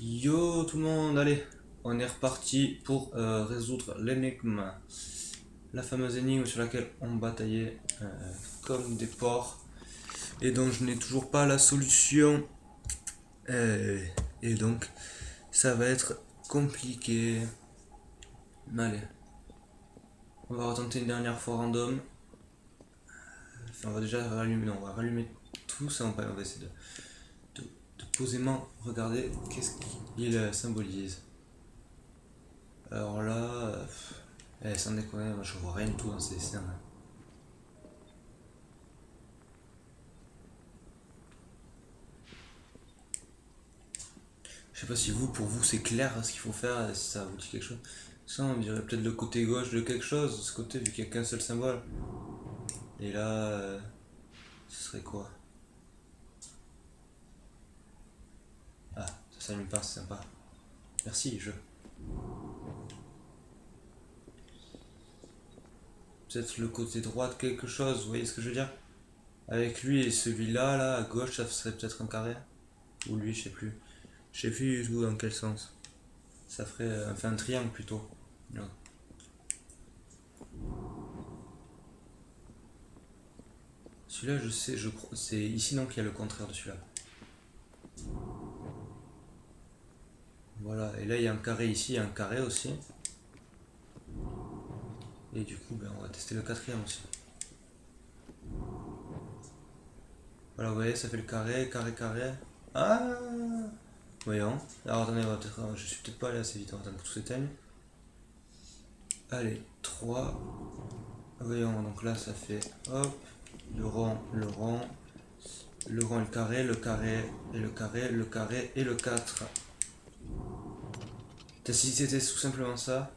Yo tout le monde, allez, on est reparti pour résoudre l'énigme. La fameuse énigme sur laquelle on bataillait comme des porcs et dont je n'ai toujours pas la solution. Euh, et donc, ça va être compliqué. Mais allez, on va retenter une dernière fois random. Enfin, on va déjà rallumer, non, on va rallumer tout ça, on va essayer de posément regarder qu'est-ce qu'il symbolise. Alors là, sans déconner, moi je vois rien du tout dans ces dessins. Je sais pas si pour vous c'est clair ce qu'il faut faire, si ça vous dit quelque chose. Ça, on dirait peut-être le côté gauche de quelque chose, ce côté vu qu'il n'y a qu'un seul symbole. Et là, ce serait quoi? Ah, ça s'allume pas, c'est sympa. Merci, jeu. Peut-être le côté droit de quelque chose, vous voyez ce que je veux dire? Avec lui et celui-là, là, à gauche, ça serait peut-être un carré. Ou lui, je sais plus. Je sais plus du tout dans quel sens. Ça ferait enfin un triangle plutôt. Ouais. Celui-là, je sais, je crois. C'est ici non qu'il y a le contraire de celui-là. Voilà, et là il y a un carré ici, il y a un carré aussi. Et du coup, ben, on va tester le quatrième aussi. Voilà, vous voyez, ça fait le carré, carré, carré. Ah, voyons. Alors attendez, je suis peut-être pas allé assez vite, on va attendre que tout s'éteigne. Allez, 3. Voyons, donc là ça fait, hop, le rond, le rond, le rond et le carré, le carré et le carré, le carré et le 4. Si c'était tout simplement ça,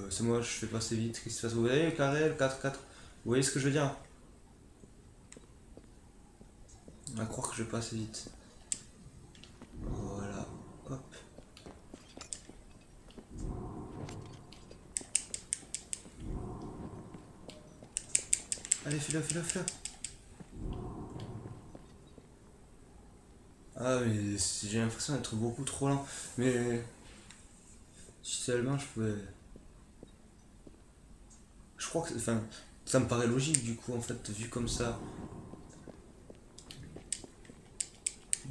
c'est moi, je fais pas assez vite. Qu'est-ce qui se passe? Vous voyez le carré, le 4 4. Vous voyez ce que je veux dire? On va croire que je vais pas assez vite. Voilà, hop. Allez, fais-le, fais-le, fais-le. Ah, mais j'ai l'impression d'être beaucoup trop lent. Mais si seulement je pouvais. Je crois que. Enfin, ça me paraît logique du coup, en fait, vu comme ça.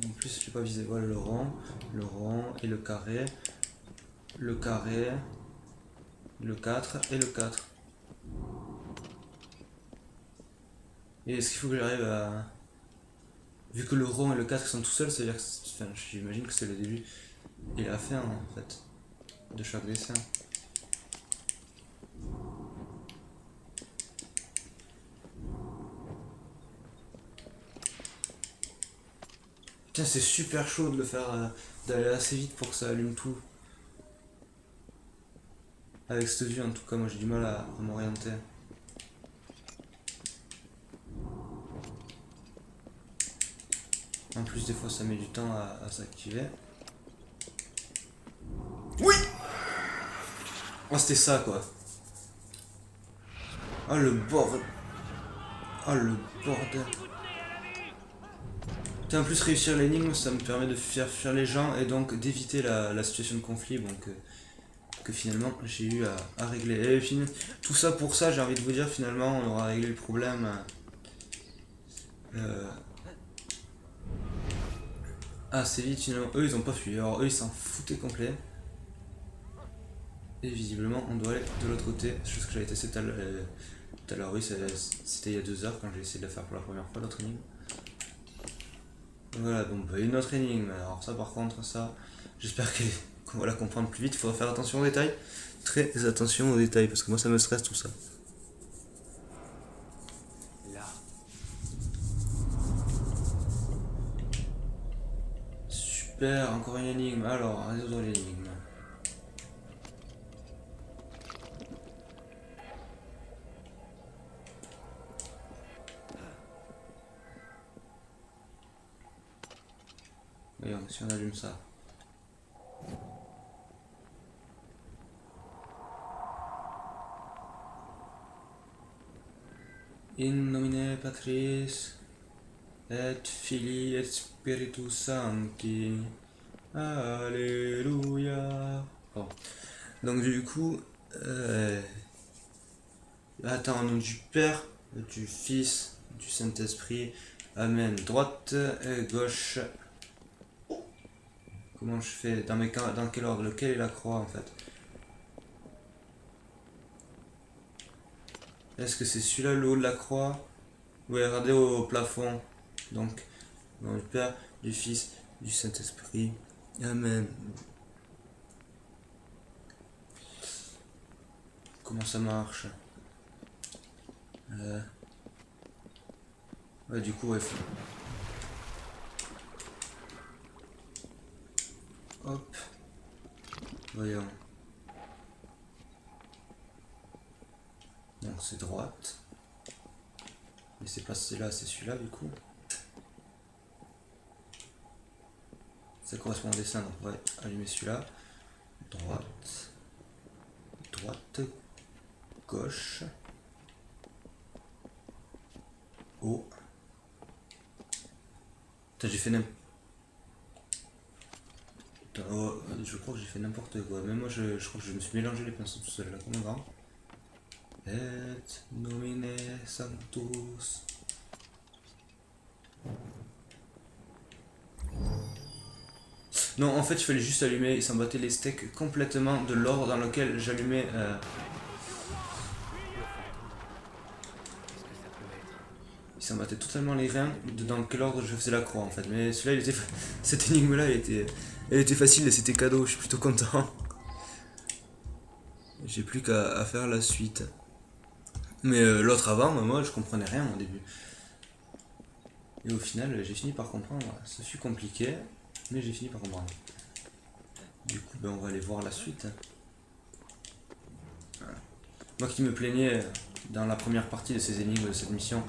En plus, je l'ai pas visé. Voilà le rond et le carré, le 4 et le 4. Et est-ce qu'il faut que j'arrive à. Vu que le rond et le 4 sont tout seuls, c'est-à-dire que. Enfin, j'imagine que c'est le début et la fin en fait de chaque dessin. Putain, c'est super chaud de le faire, d'aller assez vite pour que ça allume tout. Avec cette vue, en tout cas, moi j'ai du mal à m'orienter. En plus, des fois, ça met du temps à s'activer. Oui. Oh, c'était ça, quoi. Oh, le bordel. Oh, le bordel. Putain, en plus, réussir l'énigme, ça me permet de faire fuir les gens et donc d'éviter la situation de conflit. Donc, que finalement j'ai eu à régler. Et tout ça pour ça, j'ai envie de vous dire, finalement, on aura réglé le problème euh, assez vite. Finalement, eux ils ont pas fui, alors eux ils s'en foutaient complet. Et visiblement, on doit aller de l'autre côté, chose que j'avais testé tout à l'heure. Oui, c'était il y a 2 heures quand j'ai essayé de la faire pour la première fois, l'autre énigme. Voilà, donc une autre énigme. Alors, ça par contre, ça, j'espère qu'on va la comprendre plus vite. Il faudra faire attention aux détails. Très attention aux détails, parce que moi ça me stresse tout ça. Super, encore une énigme. Alors, à résoudre l'énigme. Voyons, si on allume ça. In nomine Patris. Et Filii et Spiritus Sancti. Alléluia. Bon. Donc du coup, attends, au nom du Père, du Fils, du Saint-Esprit. Amen. Droite et gauche. Comment je fais? Dans quel ordre? Lequel est la croix en fait? Est-ce que c'est celui-là le haut de la croix? Oui, regardez au plafond. Donc, au nom du Père, du Fils, du Saint-Esprit. Amen. Comment ça marche? Ouais, du coup, ouais. Hop. Voyons. Donc c'est droite. Mais c'est pas celui-là, c'est celui-là du coup. Ça correspond au dessin, donc on va allumer celui-là. Droite. Droite. Gauche. Haut. Putain, j'ai fait n'importe... Oh, je crois que j'ai fait n'importe quoi. Même moi, je crois que je me suis mélangé les pinceaux tout seul là. Comment on va? Et nomine sanctus. Non, en fait, il fallait juste allumer. Il s'embattait les steaks complètement de l'ordre dans lequel j'allumais. Il s'embattait totalement les reins dans quel ordre je faisais la croix en fait. Mais celui-là, il était... cette énigme-là, elle était facile et c'était cadeau. Je suis plutôt content. J'ai plus qu'à faire la suite. Mais l'autre avant, moi, je comprenais rien au début. Et au final, j'ai fini par comprendre. Ça fut compliqué, mais j'ai fini par comprendre. Du coup, ben, on va aller voir la suite. Voilà. Moi qui me plaignais dans la première partie de ces énigmes de cette mission,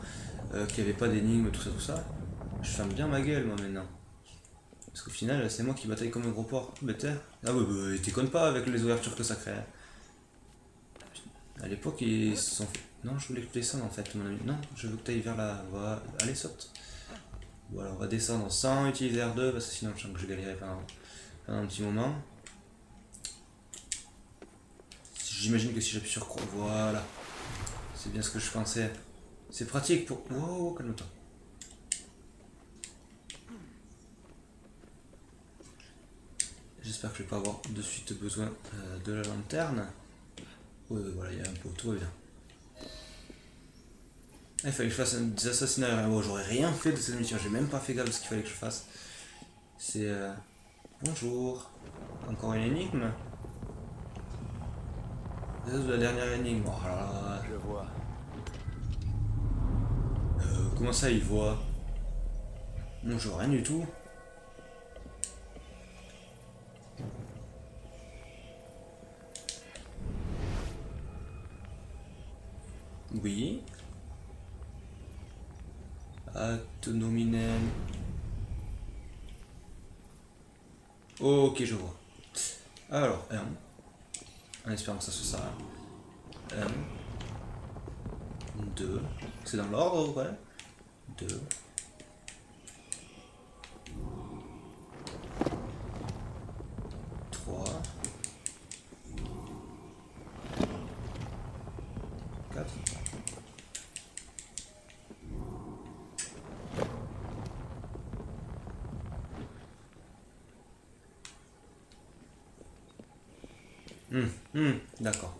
qu'il n'y avait pas d'énigmes, tout ça, je ferme bien ma gueule moi maintenant. Parce qu'au final, c'est moi qui bataille comme un gros porc. Bête. Ah ouais, bah, ils déconnent pas avec les ouvertures que ça crée. À l'époque, ils se sont fait... Non, je voulais que tu descendes en fait, mon ami. Non, je veux que tu ailles vers là. Voilà. Allez, saute. Voilà, on va descendre sans utiliser R2 parce que sinon je sens que je galérais pendant un petit moment. J'imagine que si j'appuie sur croix, voilà. C'est bien ce que je pensais. C'est pratique pour... Oh, calme-toi. J'espère que je vais pas avoir de suite besoin de la lanterne. Ouais, voilà, il y a un pot, tout va bien. Il fallait que je fasse des assassinats. Bon, j'aurais rien fait de cette mission, j'ai même pas fait gaffe de ce qu'il fallait que je fasse. C'est... Bonjour. Encore une énigme? C'est la dernière énigme. Oh là là. Je vois. Comment ça, il voit? Non, je vois rien du tout. Oui. Ad nominem. Ok, je vois. Alors, 1. En espérant que ça soit ça. 1. 2. C'est dans l'ordre, ouais. 2. 3. 4. D'accord.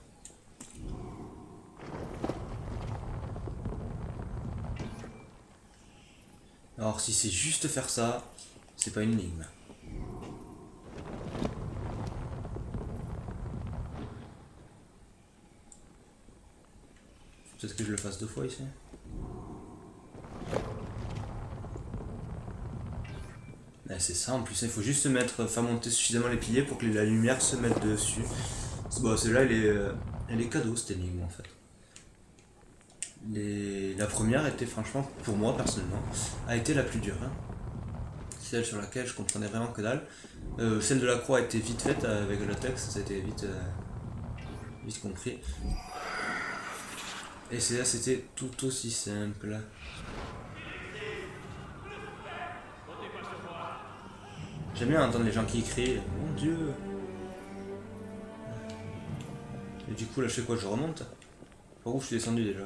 Alors si c'est juste faire ça, c'est pas une énigme. Peut-être que je le fasse 2 fois ici. C'est ça en plus, il faut juste faire monter suffisamment les piliers pour que la lumière se mette dessus. Bon, celle-là, elle est cadeau cette énigme en fait. La première était franchement, pour moi personnellement, a été la plus dure. Hein. Celle sur laquelle je comprenais vraiment que dalle. Celle de la croix était vite faite avec le texte, ça a été vite compris. Et celle-là c'était tout aussi simple. J'aime bien entendre les gens qui crient. Mon Dieu. Et du coup là je fais quoi? Je remonte? Par où je suis descendu déjà?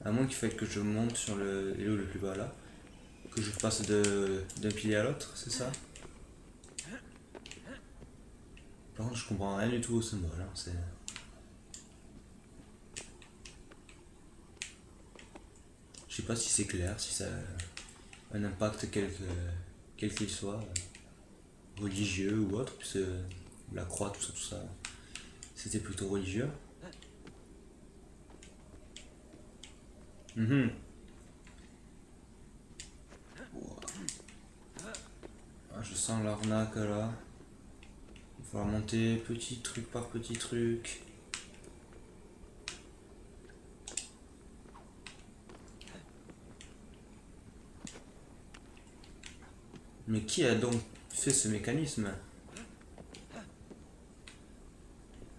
À moins qu'il faille que je monte sur le vélo le plus bas là. Que je passe d'un pilier à l'autre, c'est ça? Par contre je comprends rien du tout au symbole. Hein, c'est... Je sais pas si c'est clair, si ça a un impact quel qu'il soit, religieux ou autre, puisque la croix, tout ça, c'était plutôt religieux. Mhm. Wow. Ah, je sens l'arnaque là. Il va falloir monter petit truc par petit truc. Mais qui a donc fait ce mécanisme?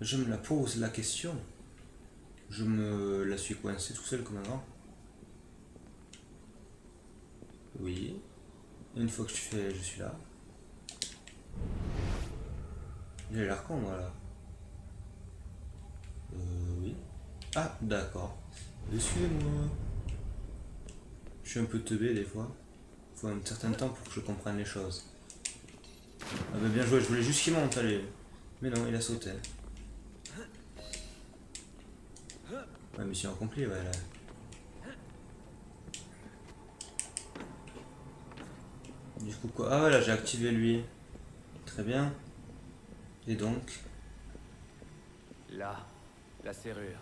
Je me la pose la question. Je me la suis coincé tout seul comme avant. Oui. Une fois que je suis là. Il a l'air con, voilà. Oui. Ah, d'accord. Excusez-moi. Je suis un peu teubé des fois. Il faut un certain temps pour que je comprenne les choses. Ah bah bien joué, je voulais juste qu'il monte, allez. Mais non, il a sauté. Ouais, mission accomplie, ouais, là. Du coup, quoi? Ah, voilà, j'ai activé lui. Très bien. Et donc? Là, la serrure.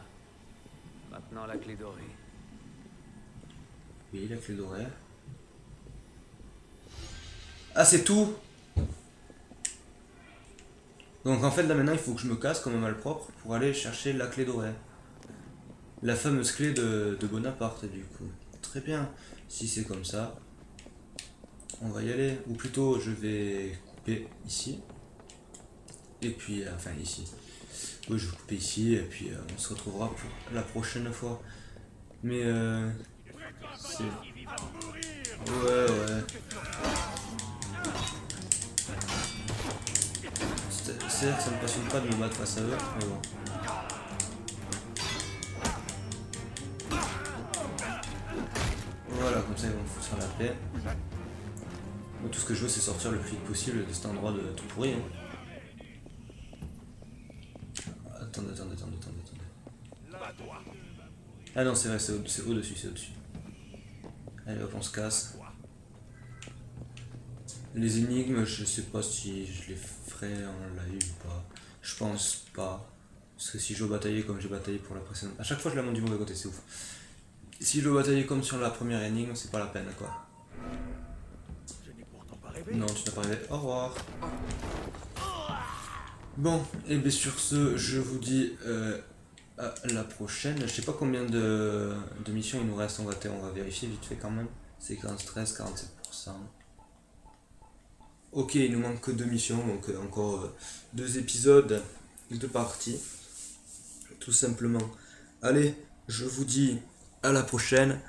Maintenant la clé dorée. Oui, la clé dorée. Ah, c'est tout! Donc en fait, là maintenant, il faut que je me casse comme un malpropre pour aller chercher la clé dorée. La fameuse clé de Bonaparte, du coup. Très bien. Si c'est comme ça, on va y aller. Ou plutôt, je vais couper ici. Et puis, enfin ici. Oui, je vais couper ici, et puis on se retrouvera pour la prochaine fois. Mais c'est... Ouais, ouais. C'est-à-dire que ça me passionne pas de me battre face à eux, mais bon. Voilà, comme ça ils vont me foutre sur la paix. Moi, tout ce que je veux, c'est sortir le plus vite possible de cet endroit de tout pourri. Hein. Attendez. Ah non, c'est vrai, c'est au-dessus, c'est au-dessus. Allez hop, on se casse. Les énigmes, je sais pas si je les ferai en live ou pas. Je pense pas. Parce que si je veux batailler comme j'ai bataillé pour la précédente... À chaque fois je la monte du mauvais côté, c'est ouf. Si je veux batailler comme sur la première énigme, c'est pas la peine quoi. Non, tu n'as pas rêvé. Au revoir. Bon, et bien sur ce, je vous dis à la prochaine. Je sais pas combien de missions il nous reste, on va vérifier vite fait quand même. Séquence 13, 47%. Ok, il nous manque que 2 missions, donc encore 2 épisodes, 2 parties. Tout simplement. Allez, je vous dis à la prochaine.